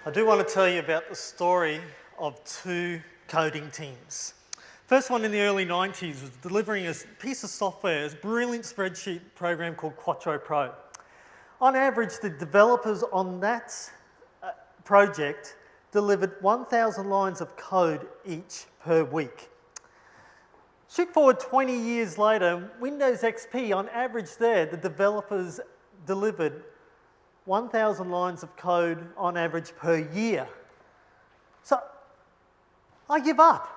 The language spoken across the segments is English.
I do want to tell you about the story of two coding teams. First one in the early 90s was delivering a piece of software, a brilliant spreadsheet program called Quattro Pro. On average, the developers on that project delivered 1,000 lines of code each per week. Shoot forward 20 years later, Windows XP, on average there, the developers delivered 1,000 lines of code on average per year. So, I give up.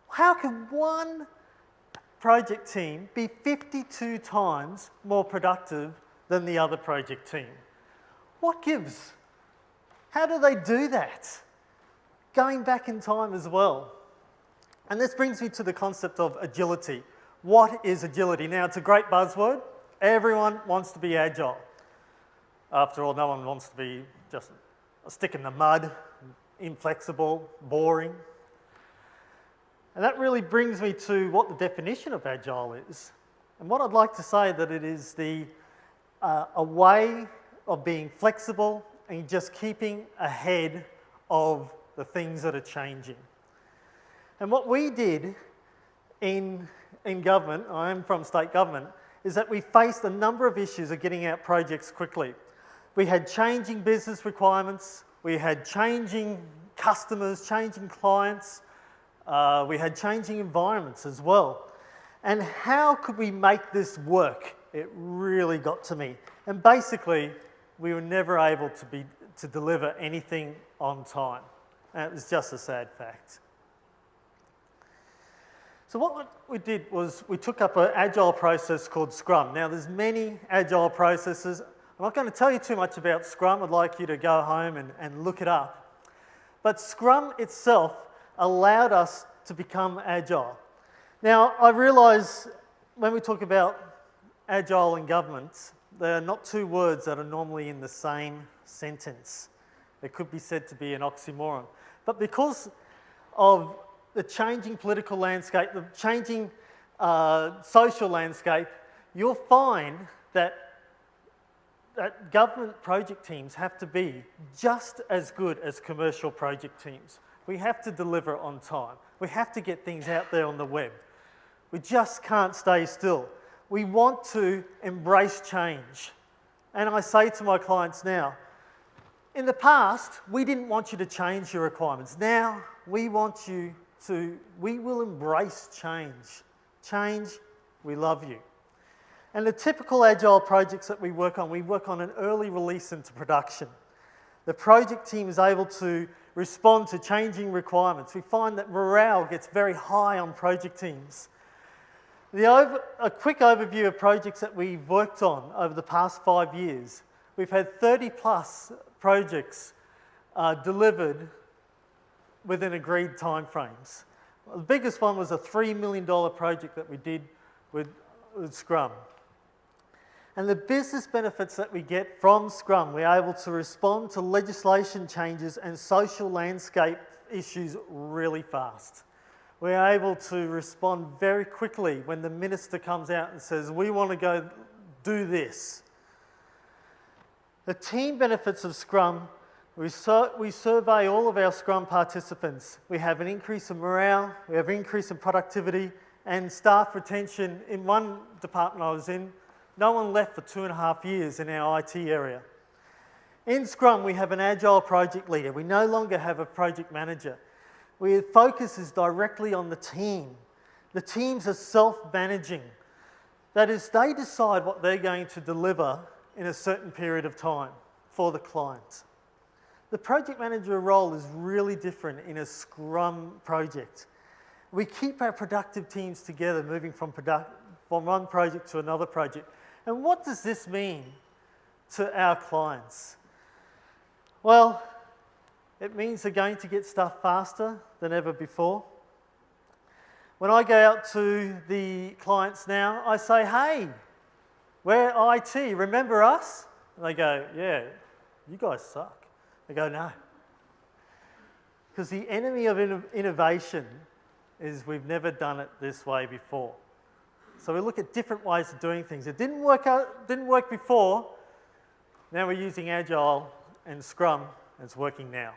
How can one project team be 52 times more productive than the other project team? What gives? How do they do that? Going back in time as well. And this brings me to the concept of agility. What is agility? Now, it's a great buzzword. Everyone wants to be agile. After all, no one wants to be just a stick in the mud, inflexible, boring. And that really brings me to what the definition of agile is. And what I'd like to say that it is a way of being flexible and just keeping ahead of the things that are changing. And what we did in government, I am from state government, is that we faced a number of issues of getting out projects quickly. We had changing business requirements, we had changing customers, changing clients, we had changing environments as well. And how could we make this work? It really got to me. And basically, we were never able to deliver anything on time. And it was just a sad fact. So what we did was we took up an agile process called Scrum. Now there's many agile processes. I'm not going to tell you too much about Scrum. I'd like you to go home and look it up. But Scrum itself allowed us to become agile. Now, I realise when we talk about agile and government, they are not two words that are normally in the same sentence. It could be said to be an oxymoron. But because of the changing political landscape, the changing social landscape, you'll find that government project teams have to be just as good as commercial project teams. We have to deliver on time. We have to get things out there on the web. We just can't stay still. We want to embrace change. And I say to my clients now, in the past, we didn't want you to change your requirements. Now, we want you to, we will embrace change. Change, we love you. And the typical agile projects that we work on an early release into production. The project team is able to respond to changing requirements. We find that morale gets very high on project teams. A quick overview of projects that we've worked on over the past 5 years. We've had 30 plus projects delivered within agreed timeframes. The biggest one was a $3 million project that we did with Scrum. And the business benefits that we get from Scrum, we're able to respond to legislation changes and social landscape issues really fast. We're able to respond very quickly when the minister comes out and says, we want to go do this. The team benefits of Scrum, we survey all of our Scrum participants. We have an increase in morale, we have an increase in productivity and staff retention. In one department I was in, no one left for 2.5 years in our IT area. In Scrum, we have an agile project leader. We no longer have a project manager. Our focus is directly on the team. The teams are self-managing. That is, they decide what they're going to deliver in a certain period of time for the client. The project manager role is really different in a Scrum project. We keep our productive teams together, moving from one project to another project. And what does this mean to our clients? Well, it means they're going to get stuff faster than ever before. When I go out to the clients now, I say, hey, we're IT, remember us? And they go, yeah, you guys suck. I go, no. Because the enemy of innovation is we've never done it this way before. So we look at different ways of doing things. It didn't work before. Now we're using Agile and Scrum and it's working now.